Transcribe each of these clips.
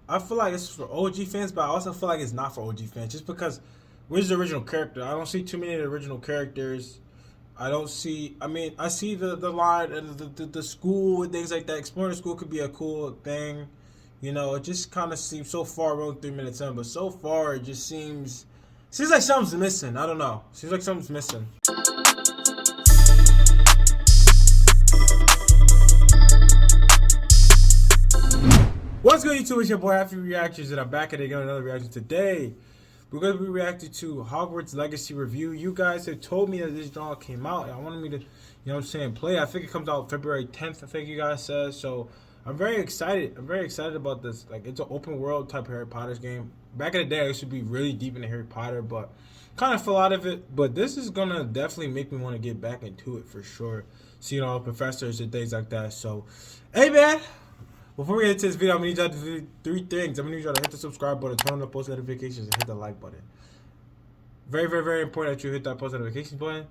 I feel like it's for OG fans, but I also feel like it's not for OG fans, just because where's the original character? I don't see too many of the original characters. I don't see. I mean, I see the line and the school and things like that. Exploring the school could be a cool thing. You know, it just kind of seems so far. We're only 3 minutes in, but so far it just seems like something's missing. I don't know. Seems like something's missing. What's good, YouTube? It's your boy Hyphiereactions, and I'm back at again with another reaction. Today, we're going to be reacting to Hogwarts Legacy Review. You guys have told me that this drama came out, and I wanted me to, you know what I'm saying, play. I think it comes out February 10th, I think you guys said. So, I'm very excited. I'm very excited about this. Like, it's an open world type Harry Potter's game. Back in the day, I used to be really deep into Harry Potter, but kind of fell out of it. But this is going to definitely make me want to get back into it for sure. Seeing all the professors and things like that. So, hey, man. Before we get into this video, I'm going to need y'all to do 3 things. I'm going to need y'all to hit the subscribe button, turn on the post notifications, and hit the like button. Very, very, very important that you hit that post notifications button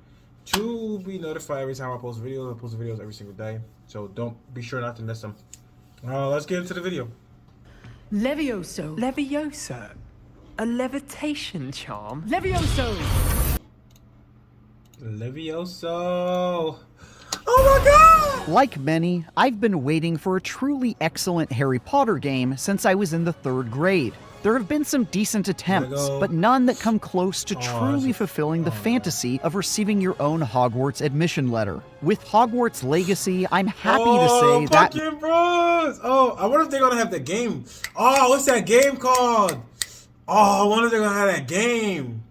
to be notified every time I post videos. I post videos every single day, so don't be sure not to miss them. Let's get into the video. Levioso. Levioso? A levitation charm? Levioso. Levioso. Oh my god! Like many, I've been waiting for a truly excellent Harry Potter game since I was in the 3rd grade. There have been some decent attempts, but none that come close to truly fulfilling the fantasy of receiving your own Hogwarts admission letter. With Hogwarts Legacy, I'm happy to say that... Bros! Oh, I wonder if they're gonna have the game. Oh, what's that game called? Oh, I wonder if they're gonna have that game.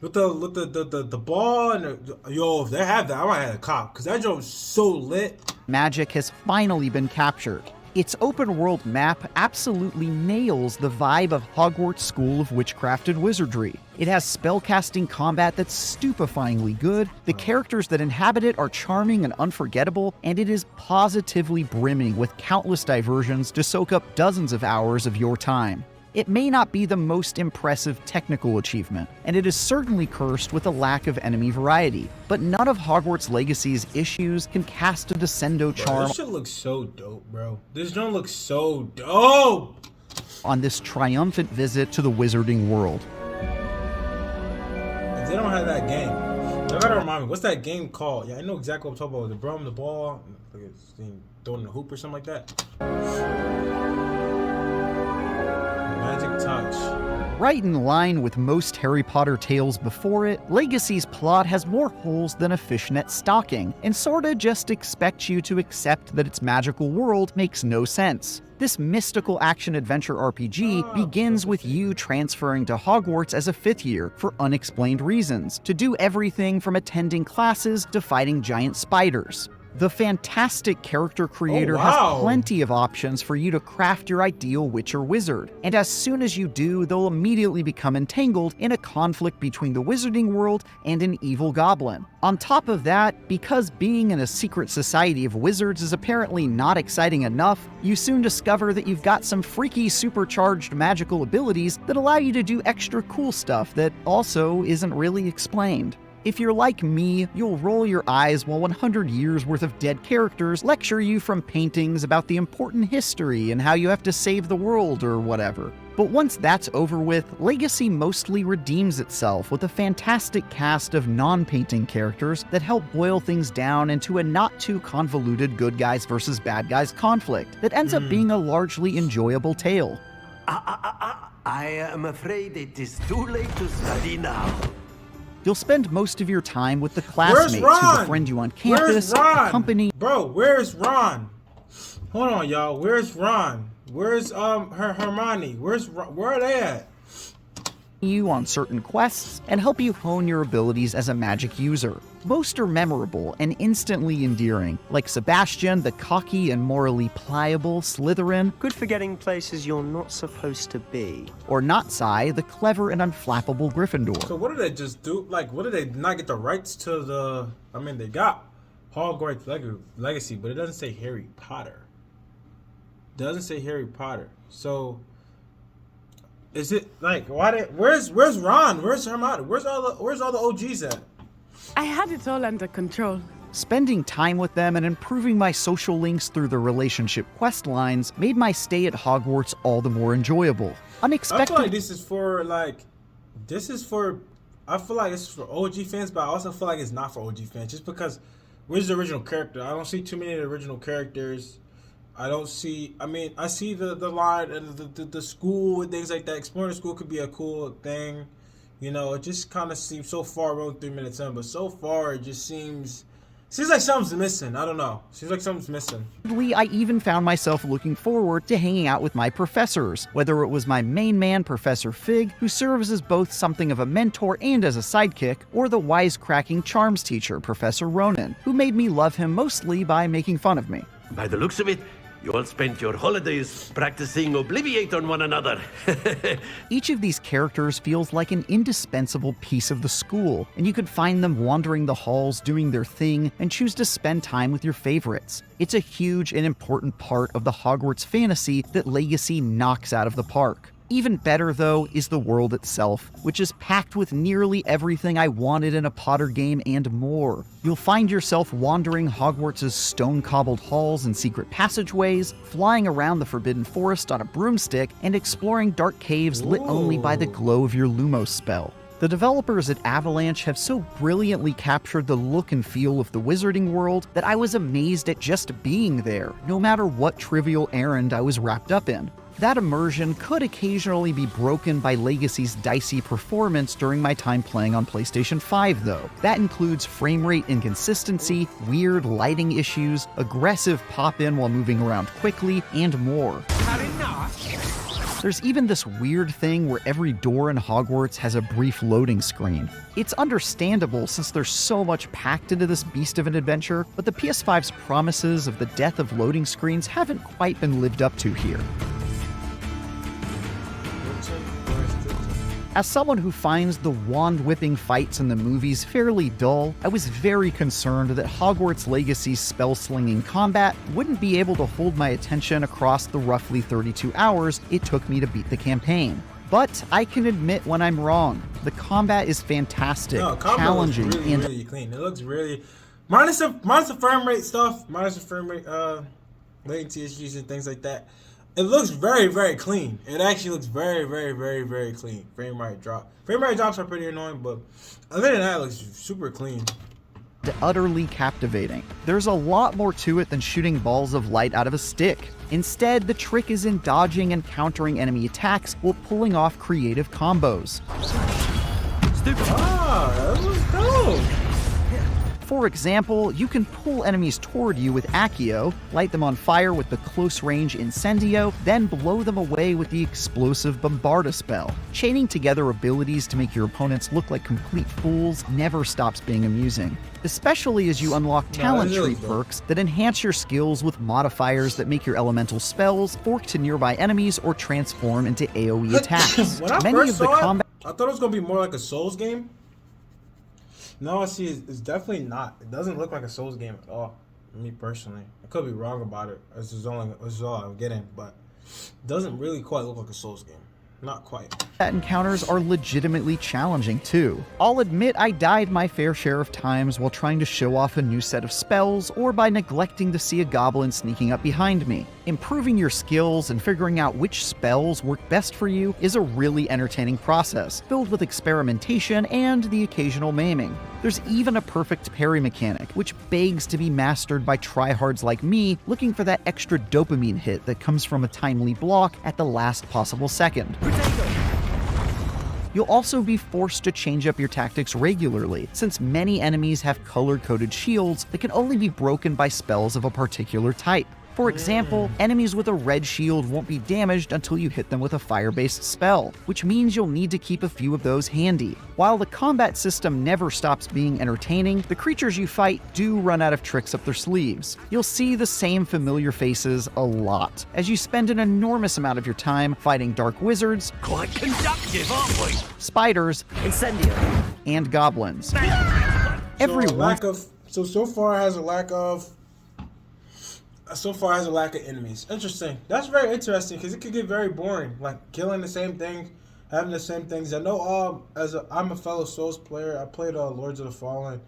With the ball and yo, if they have that, I might have a cop, because that joke's so lit. Magic has finally been captured. Its open world map absolutely nails the vibe of Hogwarts School of Witchcraft and Wizardry. It has spellcasting combat that's stupefyingly good, the characters that inhabit it are charming and unforgettable, and it is positively brimming with countless diversions to soak up dozens of hours of your time. It may not be the most impressive technical achievement, and it is certainly cursed with a lack of enemy variety, but none of Hogwarts Legacy's issues can cast a descendo charm. This shit looks so dope, bro. This don't look so dope On this triumphant visit to the wizarding world. If they don't have that game, they gotta remind me, what's that game called? Yeah, I know exactly what I'm talking about. The broom, the ball, like it's throwing the hoop or something like that. Magic touch. Right in line with most Harry Potter tales before it, Legacy's plot has more holes than a fishnet stocking, and sorta just expects you to accept that its magical world makes no sense. This mystical action-adventure RPG begins with you transferring to Hogwarts as a 5th year for unexplained reasons, to do everything from attending classes to fighting giant spiders. The fantastic character creator has plenty of options for you to craft your ideal witch or wizard, and as soon as you do, they'll immediately become entangled in a conflict between the wizarding world and an evil goblin. On top of that, because being in a secret society of wizards is apparently not exciting enough, you soon discover that you've got some freaky supercharged magical abilities that allow you to do extra cool stuff that also isn't really explained. If you're like me, you'll roll your eyes while 100 years worth of dead characters lecture you from paintings about the important history and how you have to save the world or whatever. But once that's over with, Legacy mostly redeems itself with a fantastic cast of non-painting characters that help boil things down into a not-too-convoluted good guys versus bad guys conflict that ends up being a largely enjoyable tale. I am afraid it is too late to study now. You'll spend most of your time with the classmates who befriend you on campus, accompany... Bro, where's Ron? Hold on, y'all. Where's Ron? Where's Hermione? Where are they at? You on certain quests and help you hone your abilities as a magic user. Most are memorable and instantly endearing, like Sebastian, the cocky and morally pliable Slytherin, Good for getting places you're not supposed to be. or Notsai, the clever and unflappable Gryffindor. So what did they just do? Like, what did they not get the rights to the... I mean, they got Hogwarts Legacy, but it doesn't say Harry Potter. It doesn't say Harry Potter. So... is it like where's Ron? Where's Hermione? Where's all the OGs at? I had it all under control. Spending time with them and improving my social links through the relationship quest lines made my stay at Hogwarts all the more enjoyable. I Unexpected. feel like this is for I feel like it's for OG fans, but I also feel like it's not for OG fans. Just because where's the original character? I don't see too many of the original characters. I see the line and the school and things like that. Exploring the school could be a cool thing. You know, it just kind of seems so far. We're only 3 minutes in, but so far it just seems like something's missing. I don't know. Seems like something's missing. I even found myself looking forward to hanging out with my professors, whether it was my main man, Professor Fig, who serves as both something of a mentor and as a sidekick, or the wisecracking charms teacher, Professor Ronan, who made me love him mostly by making fun of me. By the looks of it, you all spent your holidays practicing Obliviate on one another. Each of these characters feels like an indispensable piece of the school, and you could find them wandering the halls doing their thing and choose to spend time with your favorites. It's a huge and important part of the Hogwarts fantasy that Legacy knocks out of the park. Even better, though, is the world itself, which is packed with nearly everything I wanted in a Potter game and more. You'll find yourself wandering Hogwarts' stone-cobbled halls and secret passageways, flying around the Forbidden Forest on a broomstick, and exploring dark caves lit only by the glow of your Lumos spell. The developers at Avalanche have so brilliantly captured the look and feel of the wizarding world that I was amazed at just being there, no matter what trivial errand I was wrapped up in. That immersion could occasionally be broken by Legacy's dicey performance during my time playing on PlayStation 5, though. That includes frame rate inconsistency, weird lighting issues, aggressive pop-in while moving around quickly, and more. There's even this weird thing where every door in Hogwarts has a brief loading screen. It's understandable since there's so much packed into this beast of an adventure, but the PS5's promises of the death of loading screens haven't quite been lived up to here. As someone who finds the wand-whipping fights in the movies fairly dull, I was very concerned that Hogwarts Legacy's spell-slinging combat wouldn't be able to hold my attention across the roughly 32 hours it took me to beat the campaign. But I can admit when I'm wrong. The combat is fantastic, challenging, looks really clean. It looks really minus the frame rate stuff, minus the frame rate latency issues and things like that. It looks very, very clean. It actually looks very, very, very, very clean. Frame rate drops are pretty annoying, but other than that, it looks super clean. Utterly captivating. There's a lot more to it than shooting balls of light out of a stick. Instead, the trick is in dodging and countering enemy attacks while pulling off creative combos. That was dope. For example, you can pull enemies toward you with Accio, light them on fire with the close-range Incendio, then blow them away with the explosive Bombarda spell. Chaining together abilities to make your opponents look like complete fools never stops being amusing, especially as you unlock talent tree perks that enhance your skills with modifiers that make your elemental spells fork to nearby enemies or transform into AoE attacks. When I first saw it, I thought it was going to be more like a Souls game. No, I see it's definitely not. It doesn't look like a Souls game at all. Me personally, I could be wrong about it. This is all I'm getting, but it doesn't really quite look like a Souls game. Not quite. That encounters are legitimately challenging too. I'll admit I died my fair share of times while trying to show off a new set of spells or by neglecting to see a goblin sneaking up behind me. Improving your skills and figuring out which spells work best for you is a really entertaining process, filled with experimentation and the occasional maiming. There's even a perfect parry mechanic, which begs to be mastered by tryhards like me looking for that extra dopamine hit that comes from a timely block at the last possible second. You'll also be forced to change up your tactics regularly, since many enemies have color-coded shields that can only be broken by spells of a particular type. For example, enemies with a red shield won't be damaged until you hit them with a fire-based spell, which means you'll need to keep a few of those handy. While the combat system never stops being entertaining, the creatures you fight do run out of tricks up their sleeves. You'll see the same familiar faces a lot, as you spend an enormous amount of your time fighting dark wizards, Quite conductive, aren't we? spiders, Incendio. and goblins. So far has a lack of enemies. Interesting. That's very interesting because it could get very boring. Like killing the same thing, having the same things. I know I'm a fellow Souls player. I played Lords of the Fallen,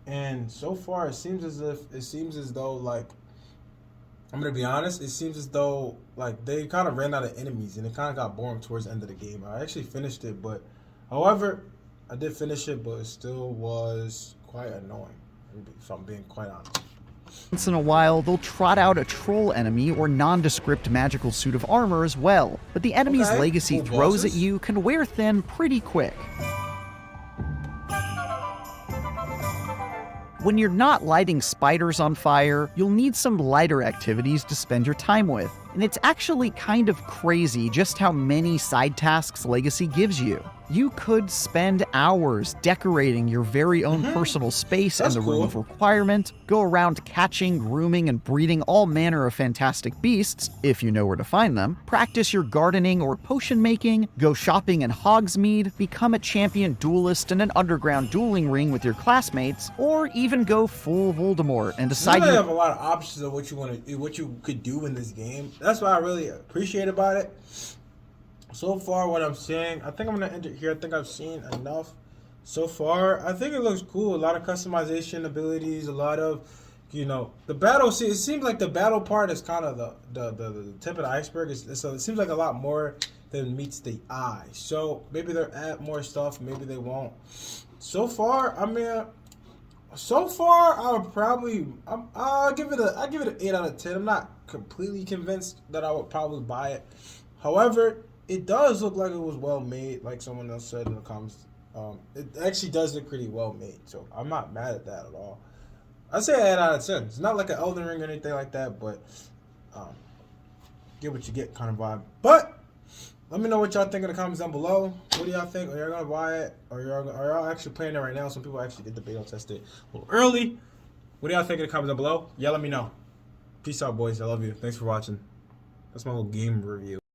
And so far, it seems as though like, I'm gonna be honest. It seems as though like they kind of ran out of enemies, and it kind of got boring towards the end of the game. I actually finished it, but however, I did finish it, but it still was quite annoying. If I'm being quite honest. Once in a while, they'll trot out a troll enemy or nondescript magical suit of armor as well, but the enemies Okay, Legacy cool throws at bosses. you can wear thin pretty quick. When you're not lighting spiders on fire, you'll need some lighter activities to spend your time with, and it's actually kind of crazy just how many side tasks Legacy gives you. You could spend hours decorating your very own personal space That's in the Room cool. of Requirement, go around catching, grooming, and breeding all manner of fantastic beasts, if you know where to find them, practice your gardening or potion making, go shopping in Hogsmeade, become a champion duelist in an underground dueling ring with your classmates, or even go full Voldemort and You decide really you have a lot of options of what you could do in this game. That's what I really appreciate about it. So far, what I'm seeing, I think I'm gonna end it here. I think I've seen enough so far. I think it looks cool. A lot of customization abilities, a lot of, the battle. See, it seems like the battle part is kind of the tip of the iceberg. So it seems like a lot more than meets the eye. So maybe they'll add more stuff. Maybe they won't. So far, I mean. So far, I'll give it an 8 out of 10. I'm not completely convinced that I would probably buy it. However, it does look like it was well made, like someone else said in the comments. It actually does look pretty well made, so I'm not mad at that at all. I'd say 8 out of 10. It's not like an Elden Ring or anything like that, but get what you get kind of vibe. But let me know what y'all think in the comments down below. What do y'all think? Are y'all gonna buy it? Are y'all actually playing it right now? Some people actually did the beta test it a little early. What do y'all think in the comments down below? Yeah, let me know. Peace out, boys. I love you. Thanks for watching. That's my little game review.